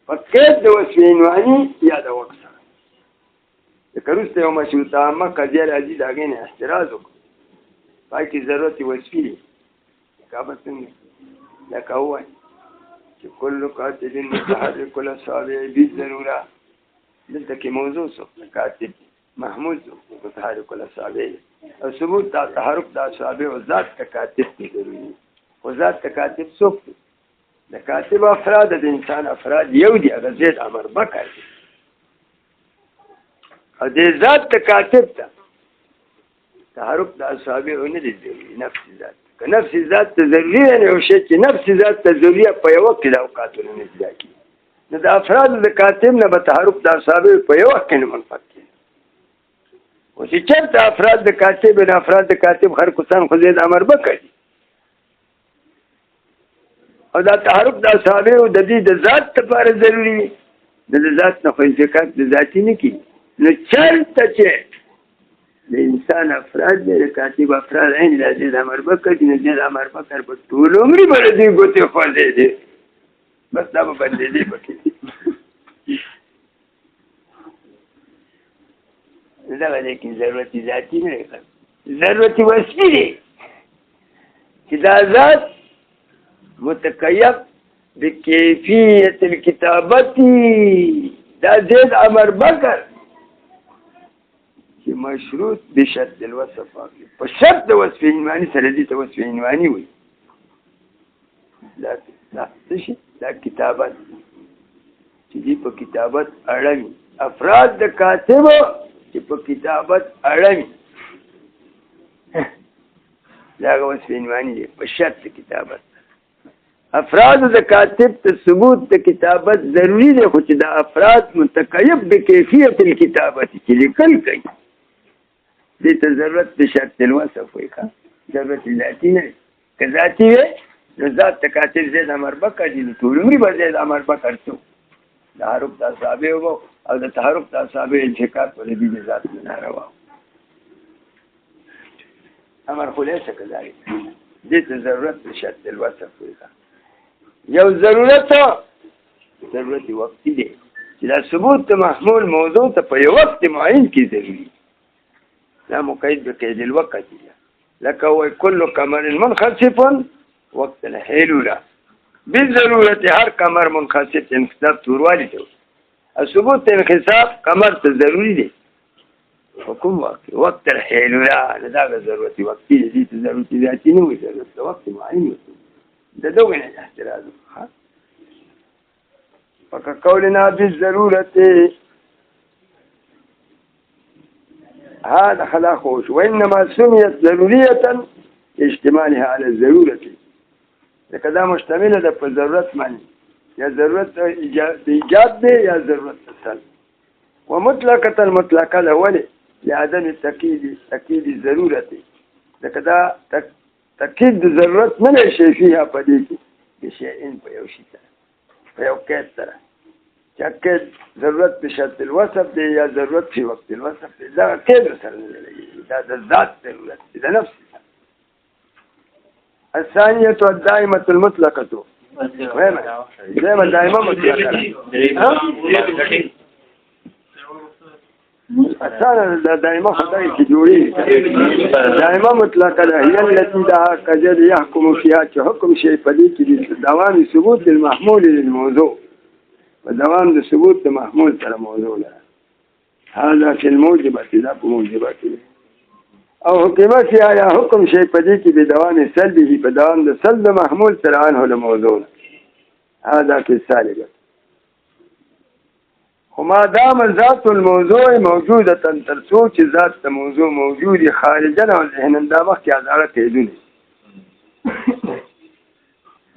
په قید د وصف عنواني یا د وقت سره لکه وروسته یو مشروطه عامه قضیه راځي د هغې نه احتراز وکړو پای کې ضرورت وصفي دی لکه به څنګه لکه ووایي چې کل کاتب متحرک الاصابع بالضروره دلته کې موضوع شو کاتب محمود متحرک الاصابع او ثبوت دا تحرک د اصابع او ذات ته کاتب دی ضروري خو ذات ته کاتب څوک دی د کاتب افراد د انسان افراد یو دی هغه زید امر بکر دی او دې ذات ته کاتب ته تحرک د اصابع نه دی ضروري نفس ذات که نفس ذات ته ضروري نه یو شی چې نفس ذات ته ضروري په یو وخت کې د اوقاتونو نه ځای کېږي نو د افرادو د کاتب نه به تحرک د اصابع په یو وخت کې نه منفک کېږي خو چې چېرته افراد د کاتب نه افراد د کاتب هر کسان خو زید امر به کوي او دا تحرک د اصابع د دې د ذات لپاره ضروري وي د ذات نه خو انفکاک د ذاتي نه کېږي نو چېرته چې د انسان افراد دی د کاتب افراد عین د امر بکر دي نو د امر بکر په ټول عمر به د دې ګوتې خوځېدې بس دا به بندېدې پکې دغه دی کې ضرورت ذاتي نه دی ضرورت وصفي دی چې دا ذات متکیف بکیفیت الکتابتی دا زید عمر بکر چې مشروط بشرط الوصف په شرط د وصف عنواني سره دي ته وصف عنواني وي دا کتابت چې دي په کتابت اړوي افراد د کاتب چې په کتابت اړوي دا وصف عنواني دی په شرط کتابت افراد د کاتب ته ثبوت د کتابت ضروری دی خو چې دا افراد متکیف بکیفیت الکتابت چې لیکل کوي دې ته ضرورت د شرط الوصف وایي ښه ضرورت ذاتي نه که ذاتي وي نو ذات د کاتب زید امر بکر دي نو ټول عمري به زید امر بکر څو د حرف د اصابع وو او د تحرف د اصابع انشقاق ولې دې ذات نه ناروا امر خو ليس كذلك دې ته ضرورت د شرط الوصف وایي یو ضرورت وقتی دی چې دا ثبوت د محمول موضوع ته په یو وخت معین کې ضروري لا مقید بقید الوقت دی لکه وای کل قمر منخسف وقت الحیلوله بالضرورت هر قمر منخسف انخساف توروالی ته ثبوت انخساف قمر ته ضروری دی حکم وقت الحیلوله دا ضرورت وقتی دی ته ضرورت ذاتی نه وي ضرورت وقت معین وي ده دوغنه احتراز فكقولنا بالضرورة هذا خلاقوش وإنما سميت ضرورية اشتمالها على الضرورة لكذا مشتملة ده بالضرورة معنى يا ضرورة إيجاب ده يا ضرورة السلب ومطلقة المطلقة الأولى لعدم تأكيد الضرورة لكذا تأكيد ضرورت نه شي فيها پدې کې بشيء په یو شي سره په یو کې سره چې ضرورت په شرط الوصف دی یا ضرورت په وقت الوصف دی دا کې سره نه لګي دا د ذات ضرورت دی د نفس الثانية الدائمة المطلقة دائما مطلقة اصلا دائما خدای کی جوړی دائما مطلقه ده هي التي دها كجد يحكم فيها حكم شيء پدې کې دوام ثبوت المحمول للموضوع ودوام د ثبوت محمول سره موضوع ده هذا في الموجبات لا موجبات او حکمت یا حکم شيء پدې کې بدوام سلبه په دوام د سلب محمول سره عنه الموضوع هذا في السالبه وما دام ذات الموضوع موجودة ترسو چې ذات الموضوع موجود خارجا او ذهنا دا وخت ازاره تیدونه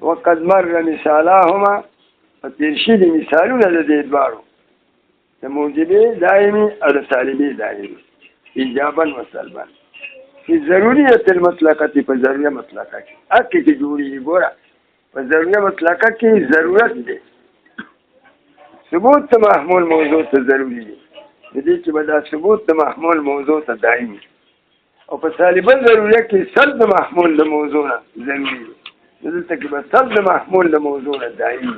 وقد مر مثالهما فترشید مثالونه د دې دوارو د موجبه دائمي او سالبي دائمي ایجابا وسلبا في ضرورية المطلقه په ضروري مطلقه کې اکه چې جوړي ګوره په ضروري مطلقه کې ضرورت دی ثبوت محمول موضوع ته ضروری دی دې چې بدا ثبوت محمول موضوع ته دایمي او په سالبا ضرورت کې سلب محمول د موضوع نه ضروری دی دلته کې به سلب محمول د موضوع نه دایمي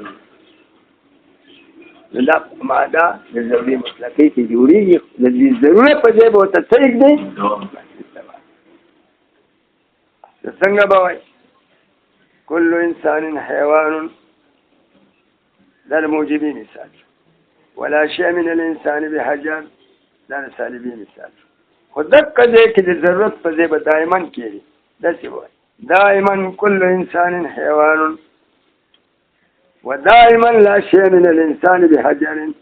دا ماده د ضروري مطلقې کې جوړیږي د دې ضرورت په ځای به ته صحیح دی څنګه به وایي كل انسان حيوان ده موجبي مثال ولا شيء من الانسان بحجر ده سالبي مثال خدک دې کې د ضرورت په ځای به دائما کېږي داسې وایي دائما كل انسان حيوان ودائما لا شيء من الانسان بحجر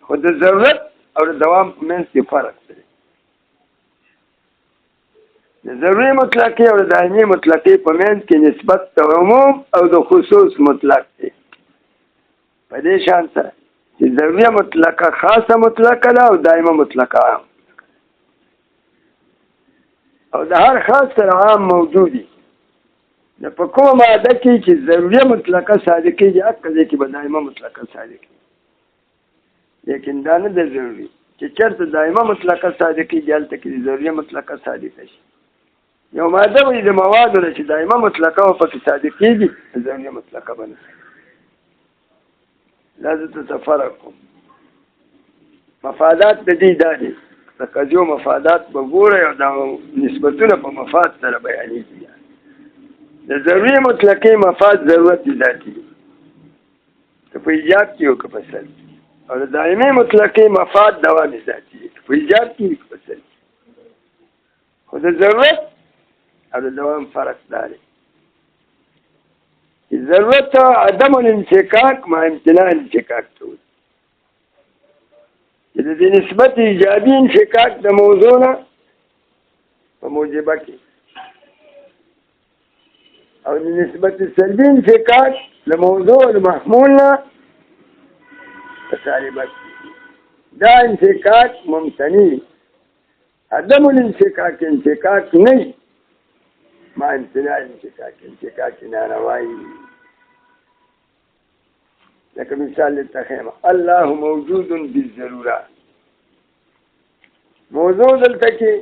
خود ضرورت او دوام منځ کې فرق دی د ضروري مطلقې او دائمي مطلقې په منځ کې نسبت د عموم او د خصوص مطلق دی په دې شان سره چې ضروري مطلقه خاصه مطلقه ده او دائمه مطلقه عام او د هر خاص سره عام موجودي د په کومه ماده کې چې ضروري مطلقه صادقه دي اکه کې به دائمه مطلقه صادقه لیکن دا نه ده ضروري چې چېرته دائمه مطلقه صادقه دي هلته کې ضروري مطلقه صادقه شي یو ماده وي د موادو چې دائمه مطلقه او پکې صادقه دي ضروري مطلقه بنه لازم تفرقوا مفادات د دې دا دي لکه یو مفادات به ګوره او دا نسبتونه په مفاد سره بیانېږي د ضروري مطلقې مفاد ضرورت ذاتي که په ایجاب کې او که په سلب او د دایمي مطلقې مفاد دوام ذاتي په ایجاب کې او په سلب خو د ضرورت او د دوام فرق دا دی ضرورت عدم الانفکاک مع امتناع الانفکاک ته وایي چې د دې نسبت ایجابي انفکاک د موضوع نه په موجبه کې او د نسبت سلبي انفکاک د موضوع المحمول نه په طالبه کې دا انفکاک ممتنع عدم الانفکاک انفکاک نه مع امتناع الانفکاک انفکاک ناروایی لکه مثال للتخیمه الله موجود بالضروره موضوع دلته کې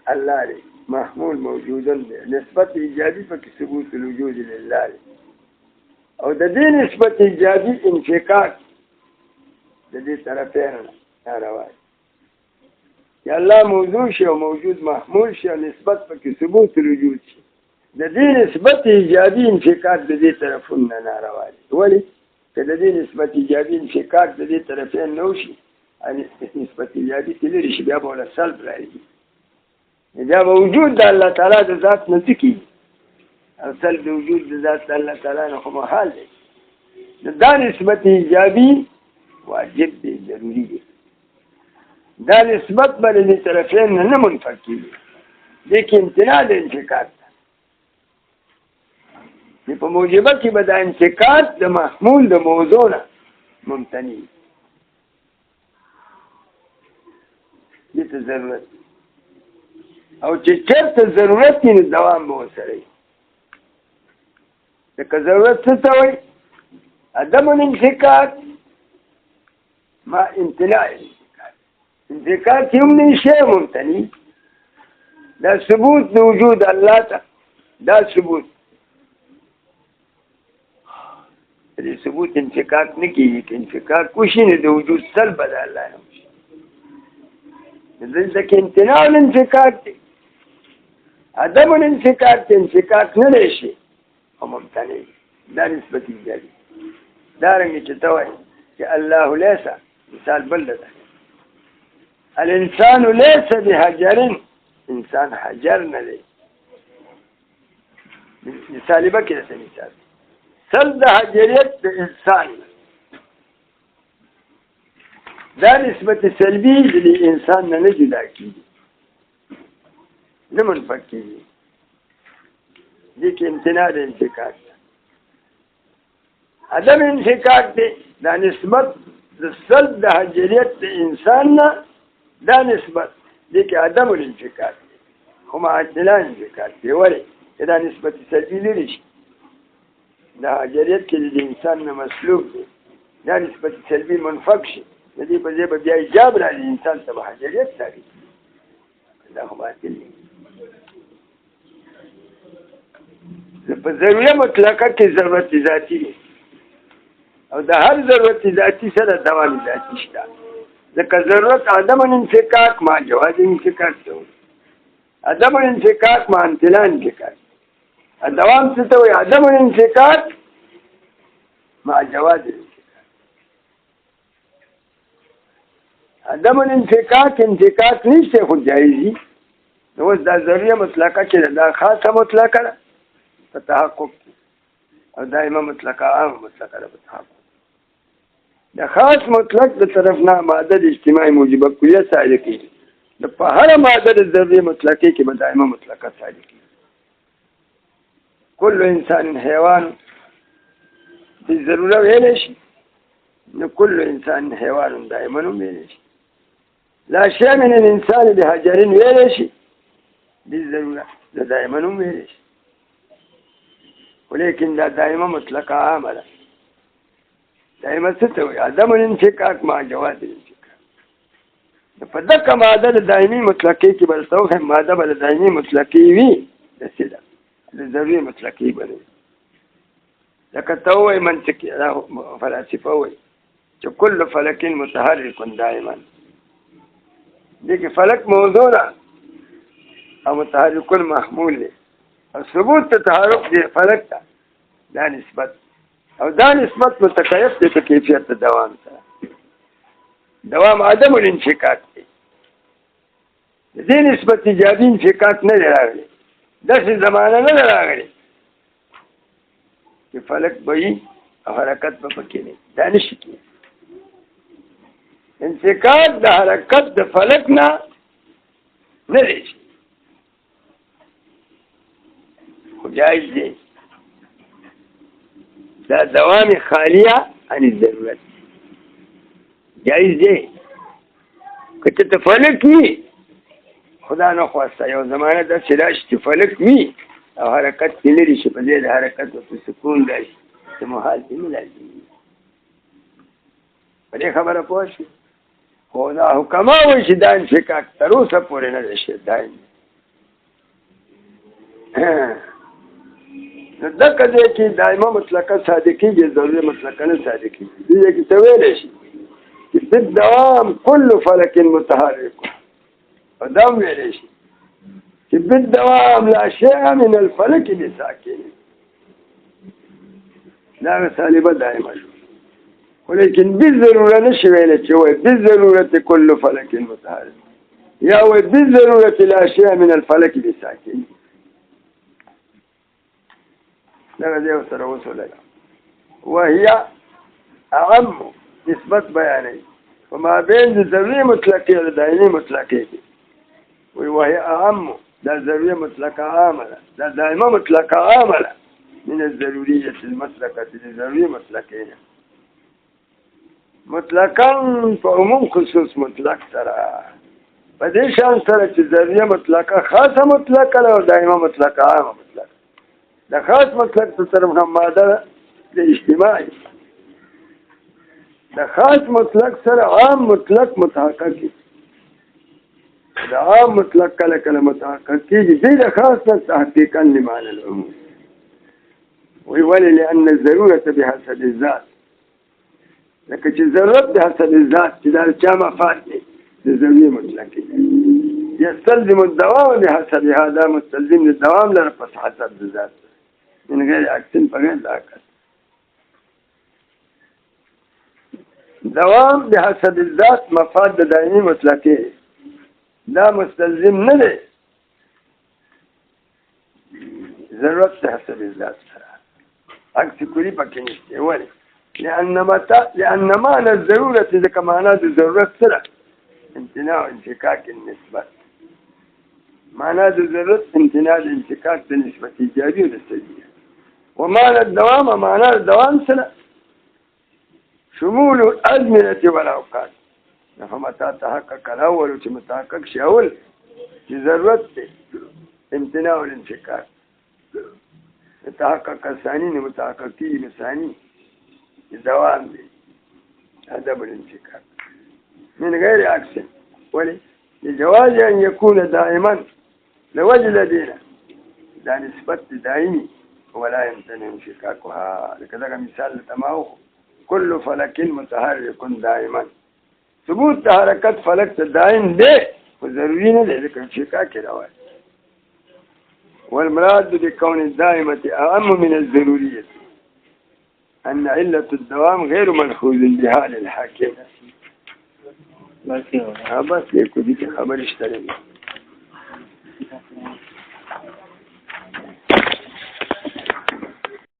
الله دی محمول موجود دی نسبت ایجابي پکې ثبوت الوجود لله دی او د دې نسبت ایجابي انفکاک د دې طرفین ناروا دی یا الله موضوع شي او موجود محمول شي او نسبت پکې ثبوت الوجود شي د دې نسبت ایجابي انفکاک د دې طرفونه ناروا دی ولې که د دې نسبت ایجابي انفکاک د دې طرفین نه وشي نسبت ایجابي کې لري شي بیا به ولا سلب راځي بیا به وجود د الله تعالی د ذات نه څه کېږي او سلب د وجود د ذات د الله تعالی نه خو محال دی دا نسبت ایجابي واجب دی ضروري دی دا نسبت به د دې طرفین نه منفک کېږي دې کې امتناع د انفکاک په موجبه کې به د انفکاک د محمول د موضوع نه ممتنع دې ته ضرورت او چې چېرته ضرورت وي نو دوام به ورسره وي لکه ضرورت څه ته وایي عدم الانفکاک مع امتناع الانفکاک انفکاک هم نه شی ممتنع دا ثبوت د وجود الله ته دا ثبوت دې ثبوت انفکاک نه کېږي که انفکاک وشي نو د وجود سلب به د الله نه وشي دلته کې امتناع الانفکاک دی عدم الانفکاک ته انفکاک نه دی شي او ممتنع دا نسبت ایجابي دارنګه چې ته وایي چې الله لیس مثال بل ده الانسان لیس بحجر انسان حجر نه دی مثال به کې ده مثال سلب د حجریت د انسان دا نسبت سلبي د انسان نه جدا کېږي نه منفک کېږي دې کې امتناع د انفکاک عدم انفکاک دی دا نسبت د سلب د حجریت د انسان نه دا نسبت دې کې عدم الانفکاک دی خو مع اعتدال انفکاک دی ولې چې دا نسبت سلبي لري شي دا حجریت کې د انسان نه مسلوب دی دا نسبت سلبي منفک شي د دې په ځای به بیا ایجاب راځي انسان ته به حجریت ثابت دا خو باطل دی په ضروري مطلقه کې ضرورت ذاتي دی او د هر ضرورت ذاتي سره دوام ذاتي شته ځکه ضرورت عدم الانفکاک مع جواز انفکاک ته وایي عدم الانفکاک مع امتناع انفکاک الدوام څه ته وایي عدم الانفکاک مع جواز الانفکاک عدم الانفکاک انفکاک نشته خو جایزي نو اوس دا ضروري مطلقه چې دا خاصه مطلقه ده په تحقق او دائمه مطلقه عام مطلقه ده په تحقق د خاص مطلق د طرف نه ماده د اجتماعي موجبه کلیه ساده کیږي د په هر ماده د ضروري مطلقه کې به دائمه مطلقه ساده کیږي كل انسان حیوان بالضروره ویل شي نو كل انسان حیوان دائما ویل شي لا شيء من الانسان بحجر ویل شي بالضروره دائما ویل شي ولكن دا دائما مطلقه عامه ده دائما ستوي عدم الانفكاك مع جواز الانفكاك فدك ماده دائمي مطلقه کې بل څه ماده بل دائمي مطلقه وي د څه ده ضروري مطلقه بل لکه ته ووایې منطقي فلاسفه وایي چې کل فلک متحرک دائما دې کې فلک موضوع ده او متحرک محمول دی او ثبوت ته تحرک دی فلک ته دا نسبت او دا نسبت متکیف دی په کیفیت د دوام سره دوام عدم الانفکاک دی دې نسبت ایجابي انفکاک نه دی راغلی داسې زمانه نه ده راغلی چې فلک به وي او حرکت به پکې نه دا نشي کېدی انفکاک د حرکت د فلک نه نه دی خو جایز دی دا دوام خالیه عن الضرورت جایز دی که ته فلک وي خدا نه خواسته یو زمانه داسې راشي چې فلک وي او حرکت کې لري شي په دې د حرکت په سکون راشي چې محال کې نه لازمي په دې خبره پوه شو خو دا حکما وایي چې دا انفکاک تر اوسه پورې نه دی شوی دایم نو دغه ځای کې دایمه مطلقه صادقېږي ضروري مطلقه نه صادقېږي دې کې ته ویلی شي چې بالدوام كل فلک متحرک او دا ویلی شي چې بالدوام لا شیء من الفلک بساکن دا سالبه دایمه شو ولیکن بالضروره نشي ویلی چې وایي بالضرورت كل فلک متحرک یا وایي بالضرورت لا شیء من الفلک بساکن دغه دې سره وصوله وهي اعم نسبت بیانوي وما بين ضروري مطلقه او دایمي مطلقه وهي اعم دا ضروري مطلقه عامه دا دایمه مطلقه عامه من الضروريه المطلقه لضروري مطلقه مطلقا فعموم خصوص مطلق سره په دې شان سره چې ضروري مطلقه خاصه مطلقه او دایمه مطلقه عامه مطلق د خاص مطلق ته طرف هم ماده د اجتماعي د خاص مطلق سره عام مطلق متحقق د عام مطلق کله کله متحقق کېږي دې د خاص نه تحقیقا لمعنى العموم وولې لأن الضرورة بحسب الذات لکه چې ضرورت بحسب الذات چې دا چا مفاد دی د ضروري مطلق يستلزم الدوام بحسب هذا مستلزم للدوام لره پس حسب الذات من غیر عکسن په غیر عکس دوام بحسب الذات مفاد د دایمي مطلقه دا مستلزم نه دی ضرورت بحسب الذات سره عکس کلی پکې نشته ولې لأن معنى الضرورة ذكر معنى الضرورة سره امتناع انفكاك النسبة معنى الضرورة امتناع الانفكاك بالنسبة الإيجابية والسلبية ومعنى الدوام معنى الدوام سنة شمول الأزمنة والأوقات فمتى تحقق الأول ومتحقق شاول في ضرورة امتناع الانفكاك يتحقق الثاني متحقق فيه الثاني الدوام عدم الانفكاك من غير عكس لجواز أن يكون دائما لوجه لدينا لا نسبة دائمي ولا يمتنع انفكاكها لكذا مثال تماو كل فلك متحرك دائما ثبوت حركة فلك دائم ده وضروري نه لك انفكاك رواه والمراد بكون الدائمة أهم من الضرورية أن علة الدوام غير منخوذ بها للحاكم بس يكون دي خبر اشتري